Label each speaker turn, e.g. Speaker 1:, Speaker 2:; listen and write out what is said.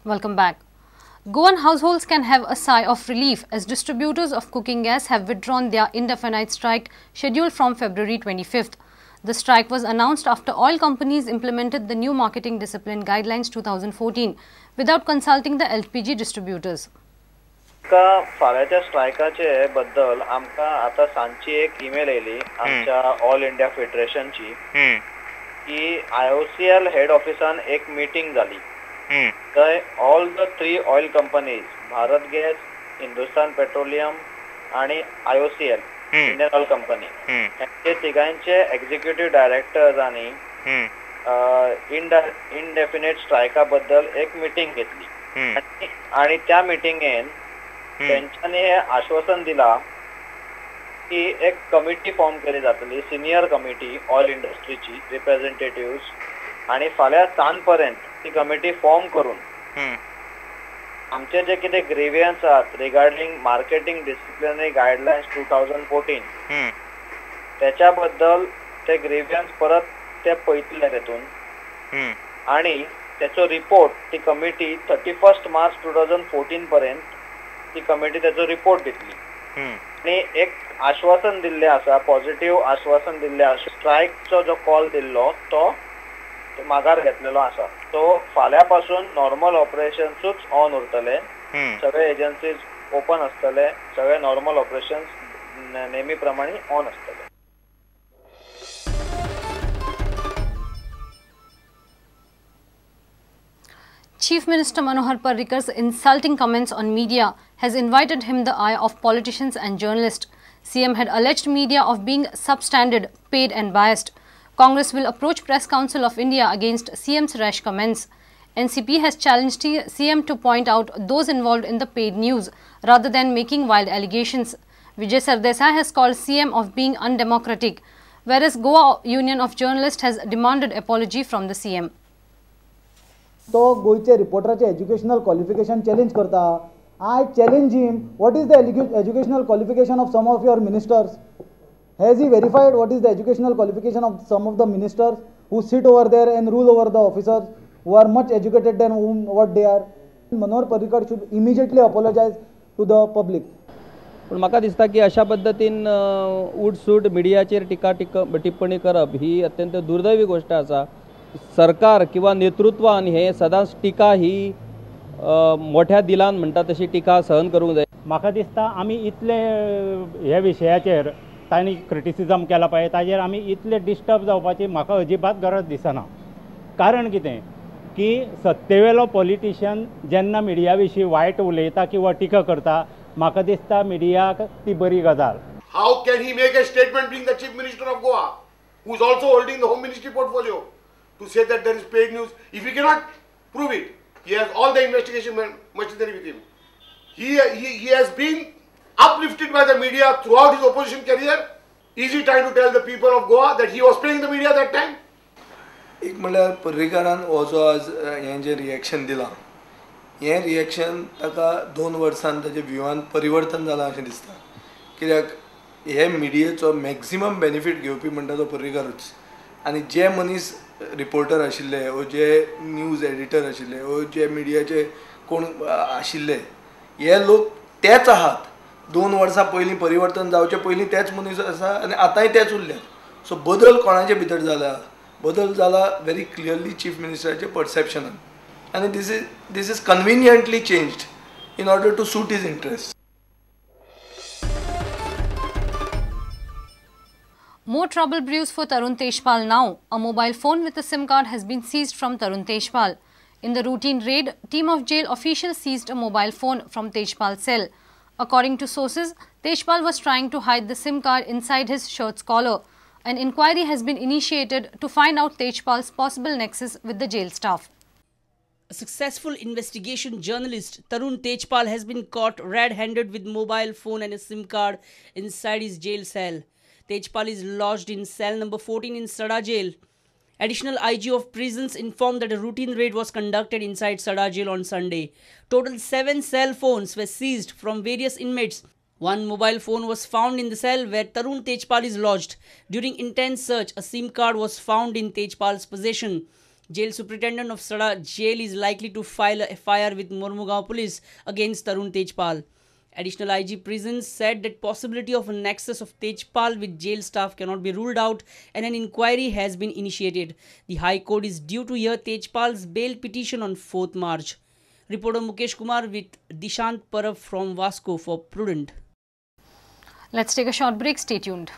Speaker 1: Welcome back. Goan households can have a sigh of relief as distributors of cooking gas have withdrawn their indefinite strike scheduled from February 25th. The strike was announced after oil companies implemented the new marketing discipline guidelines 2014 without consulting the LPG distributors.
Speaker 2: फाल्याच्या स्ट्रायकाचे बद्दल आमकां आता सांजची एक email येयली आमच्या all India फेडरेशनची की IOCL head ऑफिसान एक मीटिंग जाली. थंय all the 3 oil companies Bharat gas, Hindustan petroleum आणि IOCL इंडियन ऑयल कंपनी हे तिगांचे एक्झिक्युटिव्ह डायरेक्टर्स आणि इनडेफिनेट स्ट्रायका बद्दल एक मीटिंग घेतली आणि त्या मिटिंगेन त्यांच्यानी हे आश्वासन दिला की एक कमिटी फॉर्म केली जातली, सिनियर कमिटी ऑयल इंडस्ट्रीची रिप्रेझेंटेटिव्ह, आणि फाल्यां सांज पर्यंत ती कमिटी फॉर्म करून आमचे जे कितें ग्रीवियन्स आहात रिगार्डिंग मार्केटिंग डिसिप्लिनरी गायडलायन्स 2014 त्याच्या बद्दल ते ग्रीवियन्स परत ते पळयतले तेतून आणि त्याचो रिपोर्ट ती कमिटी 31 मार्च 2014 पर्यंत ती कमिटी त्याचो रिपोर्ट दितली. आणि एक आश्वासन दिल्ले आसा, पॉझिटिव्ह आश्वासन दिल्ले आसा. स्ट्रायकचो जो कॉल दिल्लो तो माघार घेतलेलो आसा. तो फाल्यां पासून नॉर्मल ऑपरेशन्सूच ऑन उरतले, सगळे एजन्सीज ओपन आसतले, सगळे नॉर्मल ऑपरेशन्स नेहमी प्रमाणे ऑन आसतले.
Speaker 1: Chief Minister Manohar Parrikar's insulting comments on media has invited him the eye of politicians and journalists. CM had alleged media of being substandard, paid and biased. Congress will approach Press Council of India against CM's rash comments. NCP has challenged CM to point out those involved in the paid news rather than making wild allegations. Vijay Sardesai has called CM of being undemocratic, whereas Goa Union of Journalists has demanded apology from the CM.
Speaker 3: तो गोयचे रिपोर्टराचे educational qualification challenge करता. I challenge him, what is the educational qualification of some of your ministers? Has he verified what is the educational qualification of some of the ministers who sit over there and rule over the officers who are much educated than what they are? Manohar Parrikar should immediately apologise to the public.
Speaker 4: पण म्हाका दिसता की अशा पद्दतीन उठसूट मिडियाचेर टिप्पणी करप ही अत्यंत दुर्दैवी गोष्ट आसा. सरकार किंवा नेतृत्वान हे सदांच टिका ही मोठ्या दिलान म्हणटा तशी टिका सहन करूंक जाय.
Speaker 5: म्हाका दिसता आमी इतले ह्या विशयाचेर तांणी क्रिटिसिजम केला पळय ताजेर आमी इतले डिस्टर्ब जावपाची म्हाका अजिबात गरज दिसना. कारण कितें की सत्तेवेलो पॉलिटिशियन जेन्ना मिडिया विशीं वायट उलयता किंवा टिका करता म्हाका दिसता मिडियाक ती बरी गजाल.
Speaker 6: How can he make a statement being the chief minister of Goa who is also holding the home ministry portfolio to say that there is paid news if he cannot prove it? He has all the investigation machinery with him. He has been uplifted by the media throughout his opposition career. Is he trying to tell the people of Goa that he was paying the media that time?
Speaker 7: एक म्हणल्यार पर्रीकारान हो जो आज हें जे reaction दिलां हें reaction ताका 2 वर्सांत ताच्या व्यूहान परिवर्तन जालां अशें दिसता. कित्याक हे मिडियेचो मॅक्झिमम बेनिफीट घेवपी म्हणटा तो पर्रीकारूच. आनी जे मनीस रिपोर्टर आशिल्ले वो जे न्यूज एडिटर आशिल्ले वो जे मिडियाचे कोण आशिल्ले हे लोक तेच आहात. 2 वर्सां पयलीं परिवर्तन जावचे पयलीं तेच मनीस आसा आनी आतांय तेच उरल्यात. सो बदल कोणाचे भितर जाला? बदल जाला व्हेरी क्लियरली चीफ मिनिस्टराचे परसेप्शनान आनी this is conveniently changed in order to suit his interest.
Speaker 1: More trouble brews for Tarun Tejpal now. A mobile phone with a SIM card has been seized from Tarun Tejpal. In the routine raid, team of jail officials seized a mobile phone from Tejpal's cell. According to sources, Tejpal was trying to hide the SIM card inside his shirt's collar. An inquiry has been initiated to find out Tejpal's possible nexus with the jail staff.
Speaker 8: A successful investigation journalist, Tarun Tejpal, has been caught red-handed with mobile phone and a SIM card inside his jail cell. Tejpal is lodged in cell number 14 in Sada Jail. Additional IG of Prisons informed that a routine raid was conducted inside Sada Jail on Sunday. Total 7 cell phones were seized from various inmates. One mobile phone was found in the cell where Tarun Tejpal is lodged. During intense search, a SIM card was found in Tejpal's possession. Jail superintendent of Sada Jail is likely to file a FIR with Mormugaon police against Tarun Tejpal. Additional IG Prisons said that possibility of a nexus of Tejpal with jail staff cannot be ruled out and an inquiry has been initiated. The High Court is due to hear Tejpal's bail petition on 4th March. Reporter Mukesh Kumar with Dishant Parab from Vasco for Prudent.
Speaker 1: Let's take a short break. Stay tuned.